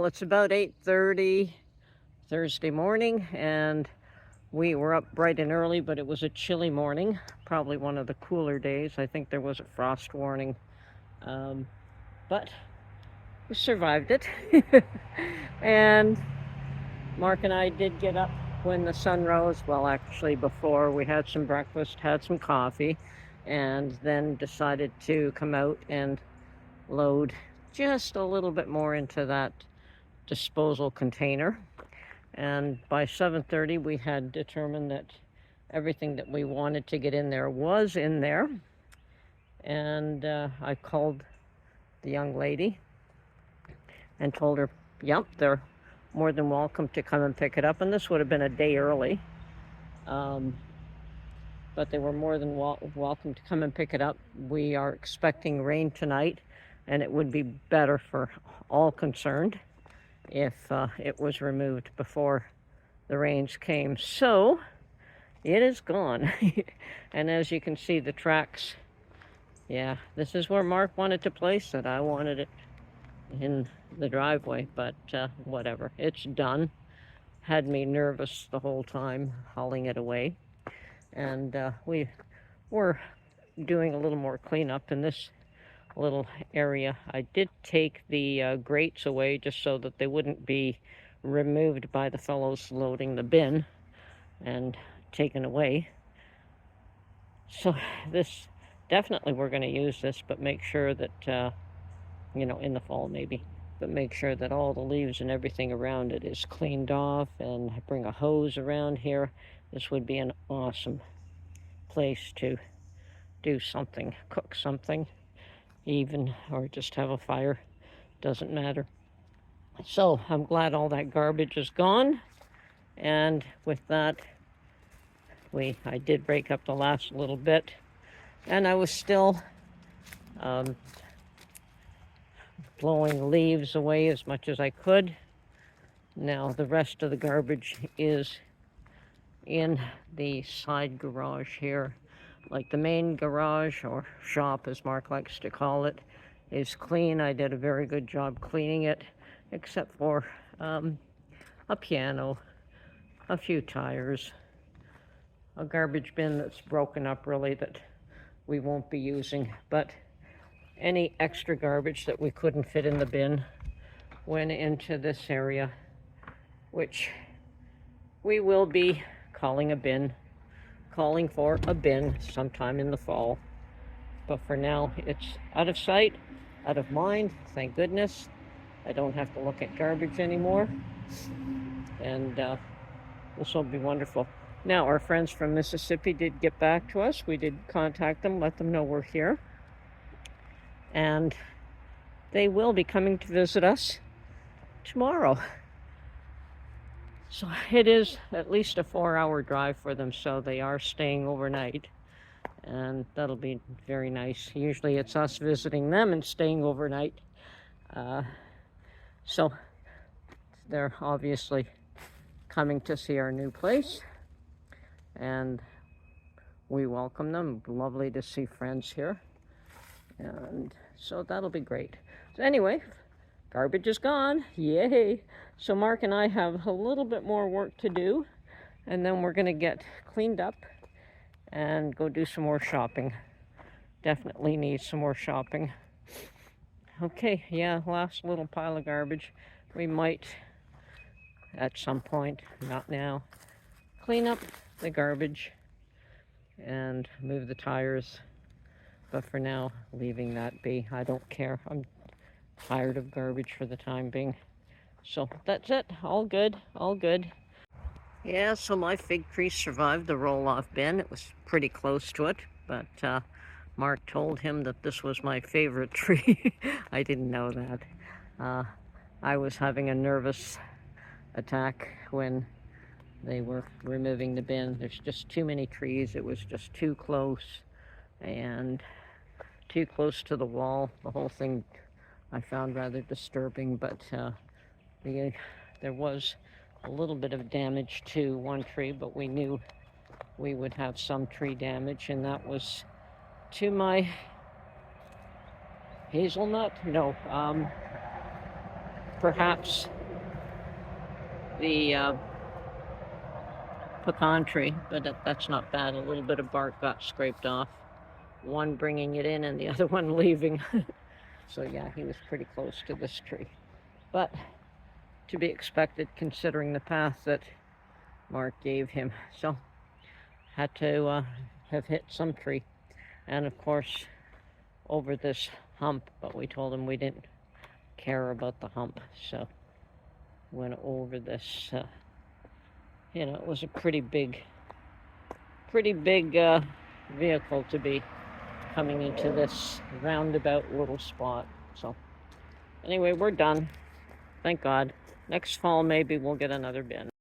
Well, it's about 8:30 Thursday morning, and we were up bright and early, but it was a chilly morning, probably one of the cooler days. I think there was a frost warning, but we survived it. And Mark and I did get up when the sun rose. Well, actually, before we had some breakfast, had some coffee, and then decided to come out and load just a little bit more into that disposal container. And by 7:30 we had determined that everything that we wanted to get in there was in there. And I called the young lady and told her, yep, they're more than welcome to come and pick it up. And this would have been a day early, but they were more than welcome to come and pick it up. We are expecting rain tonight, and it would be better for all concerned if it was removed before the rains came. So it is gone. And as you can see, the tracks, yeah, this is where Mark wanted to place it. I wanted it in the driveway, but whatever, it's done. Had me nervous the whole time hauling it away. And we were doing a little more cleanup in this little area. I did take the grates away just so that they wouldn't be removed by the fellows loading the bin and taken away. So this, definitely we're going to use this, but make sure that in the fall maybe, but make sure that all the leaves and everything around it is cleaned off, and bring a hose around here. This would be an awesome place to do something, cook something even, or just have a fire, doesn't matter. So I'm glad all that garbage is gone. And with that, I did break up the last little bit, and I was still blowing leaves away as much as I could. Now the rest of the garbage is in the side garage here. Like the main garage, or shop as Mark likes to call it, is clean. I did a very good job cleaning it, except for a piano, a few tires, a garbage bin that's broken up really that we won't be using. But any extra garbage that we couldn't fit in the bin went into this area, which we will be calling for a bin sometime in the fall. But for now, it's out of sight, out of mind. Thank goodness I don't have to look at garbage anymore, and this will be wonderful. Now, our friends from Mississippi did get back to us. We did contact them, let them know we're here, and they will be coming to visit us tomorrow. So it is at least a 4-hour drive for them, so they are staying overnight, and that'll be very nice. Usually it's us visiting them and staying overnight. So they're obviously coming to see our new place, and we welcome them. Lovely to see friends here, and so that'll be great. So anyway, garbage is gone, yay! So Mark and I have a little bit more work to do, and then we're gonna get cleaned up and go do some more shopping. Definitely need some more shopping. Okay, yeah, last little pile of garbage. We might, at some point, not now, clean up the garbage and move the tires. But for now, leaving that be. I don't care. I'm tired of garbage for the time being. So that's it. All good. All good. Yeah, so my fig tree survived the roll-off bin. It was pretty close to it, but Mark told him that this was my favorite tree. I didn't know that. I was having a nervous attack when they were removing the bin. There's just too many trees. It was just too close, and too close to the wall. The whole thing I found rather disturbing, but there was a little bit of damage to one tree, but we knew we would have some tree damage, and that was to my hazelnut, no, perhaps the pecan tree, but that's not bad. A little bit of bark got scraped off. One bringing it in and the other one leaving. So yeah, he was pretty close to this tree. But to be expected considering the path that Mark gave him. So had to have hit some tree. And of course, over this hump, but we told him we didn't care about the hump. So went over this, you know, it was a pretty big vehicle to be coming into this roundabout little spot. So anyway, we're done. Thank God. Next fall, maybe we'll get another bin.